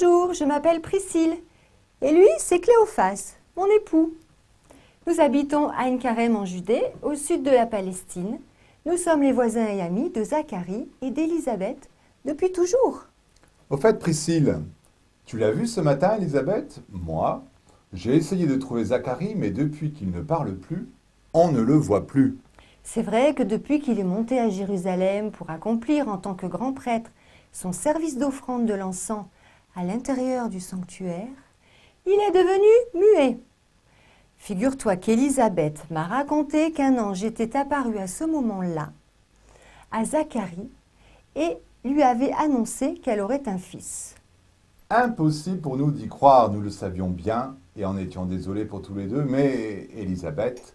Bonjour, je m'appelle Priscille. Et lui, c'est Cléophas, mon époux. Nous habitons à Ain-Karem en Judée, au sud de la Palestine. Nous sommes les voisins et amis de Zacharie et d'Élisabeth depuis toujours. Au fait, Priscille, tu l'as vu ce matin, Elisabeth? Moi, j'ai essayé de trouver Zacharie, mais depuis qu'il ne parle plus, on ne le voit plus. C'est vrai que depuis qu'il est monté à Jérusalem pour accomplir en tant que grand prêtre son service d'offrande de l'encens à l'intérieur du sanctuaire, il est devenu muet. Figure-toi qu'Élisabeth m'a raconté qu'un ange était apparu à ce moment-là à Zacharie et lui avait annoncé qu'elle aurait un fils. Impossible pour nous d'y croire, nous le savions bien, et en étions désolés pour tous les deux, mais Elisabeth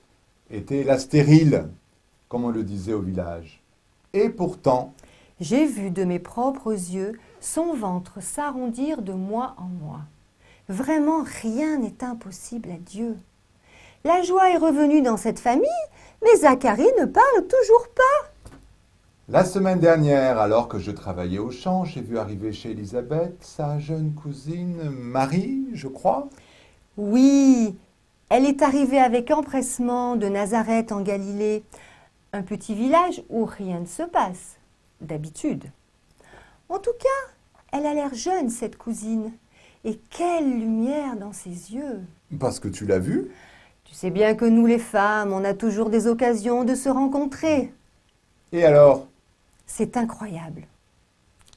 était la stérile, comme on le disait au village. Et pourtant, J'ai vu de mes propres yeux son ventre s'arrondir de mois en mois. Vraiment, rien n'est impossible à Dieu. La joie est revenue dans cette famille, mais Zacharie ne parle toujours pas. la semaine dernière, alors que je travaillais au champ, j'ai vu arriver chez Elisabeth sa jeune cousine Marie, je crois. Oui, elle est arrivée avec empressement de Nazareth en Galilée, un petit village où rien ne se passe, d'habitude. En tout cas, elle a l'air jeune, cette cousine. Et quelle lumière dans ses yeux! Parce que tu l'as vue? Tu sais bien que nous les femmes, on a toujours des occasions de se rencontrer. Et alors? C'est incroyable.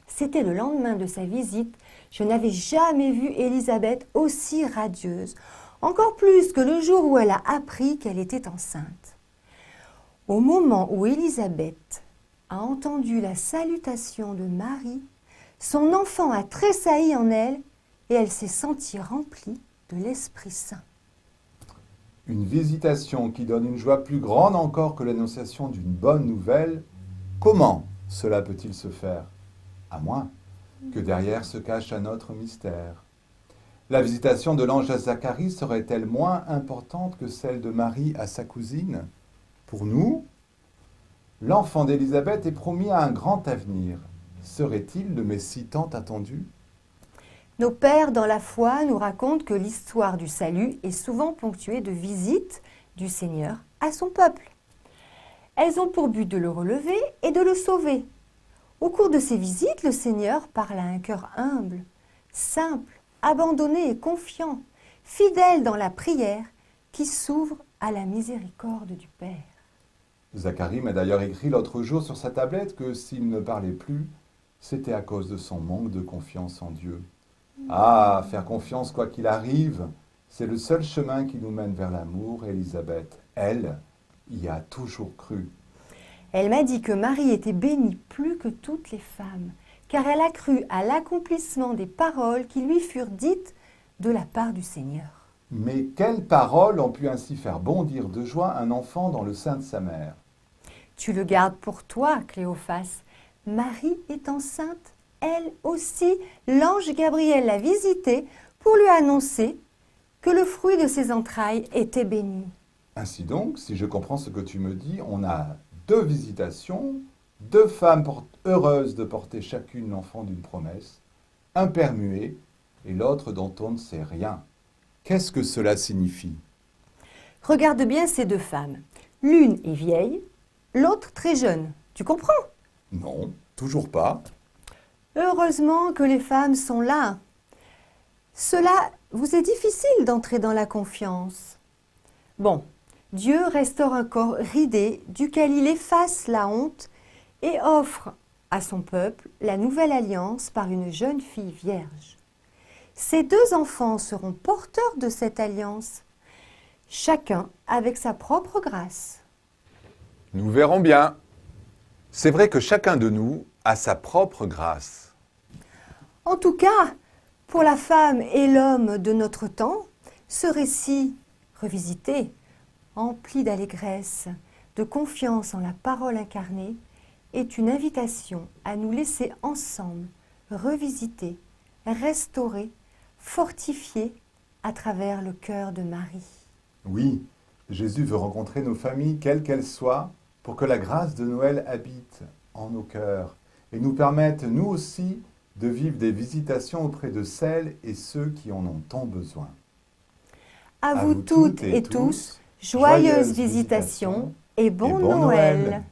C'était le lendemain de sa visite. Je n'avais jamais vu Élisabeth aussi radieuse, encore plus que le jour où elle a appris qu'elle était enceinte. Au moment où Élisabeth a entendu la salutation de Marie, son enfant a tressailli en elle et elle s'est sentie remplie de l'Esprit Saint. Une visitation qui donne une joie plus grande encore que l'annonciation d'une bonne nouvelle. Comment cela peut-il se faire? À moins que derrière se cache un autre mystère. La visitation de l'ange à Zacharie serait-elle moins importante que celle de Marie à sa cousine? Pour nous, l'enfant d'Élisabeth est promis à un grand avenir. Serait-il le Messie tant attendu? Nos pères dans la foi nous racontent que l'histoire du salut est souvent ponctuée de visites du Seigneur à son peuple. Elles ont pour but de le relever et de le sauver. Au cours de ces visites, le Seigneur parle à un cœur humble, simple, abandonné et confiant, fidèle dans la prière qui s'ouvre à la miséricorde du Père. Zacharie m'a d'ailleurs écrit l'autre jour sur sa tablette que s'il ne parlait plus, c'était à cause de son manque de confiance en Dieu. Ah, faire confiance quoi qu'il arrive, c'est le seul chemin qui nous mène vers l'amour. Élisabeth, elle, y a toujours cru. Elle m'a dit que Marie était bénie plus que toutes les femmes, car elle a cru à l'accomplissement des paroles qui lui furent dites de la part du Seigneur. Mais quelles paroles ont pu ainsi faire bondir de joie un enfant dans le sein de sa mère? Tu le gardes pour toi, Cléophas. Marie est enceinte, elle aussi. L'ange Gabriel l'a visitée pour lui annoncer que le fruit de ses entrailles était béni. Ainsi donc, si je comprends ce que tu me dis, on a deux visitations, deux femmes heureuses de porter chacune l'enfant d'une promesse, un père muet et l'autre dont on ne sait rien. Qu'est-ce que cela signifie? Regarde bien ces deux femmes. L'une est vieille, l'autre très jeune. Tu comprends? Non, toujours pas. Heureusement que les femmes sont là. Cela vous est difficile d'entrer dans la confiance. Bon, Dieu restaure un corps ridé duquel il efface la honte et offre à son peuple la nouvelle alliance par une jeune fille vierge. Ces deux enfants seront porteurs de cette alliance, chacun avec sa propre grâce. Nous verrons bien. C'est vrai que chacun de nous a sa propre grâce. En tout cas, pour la femme et l'homme de notre temps, ce récit revisité, empli d'allégresse, de confiance en la parole incarnée, est une invitation à nous laisser ensemble revisiter, restaurer, fortifier à travers le cœur de Marie. Oui, Jésus veut rencontrer nos familles, quelles qu'elles soient, pour que la grâce de Noël habite en nos cœurs et nous permette, nous aussi, de vivre des visitations auprès de celles et ceux qui en ont tant besoin. À vous toutes et tous, joyeuses visitations et bon Noël.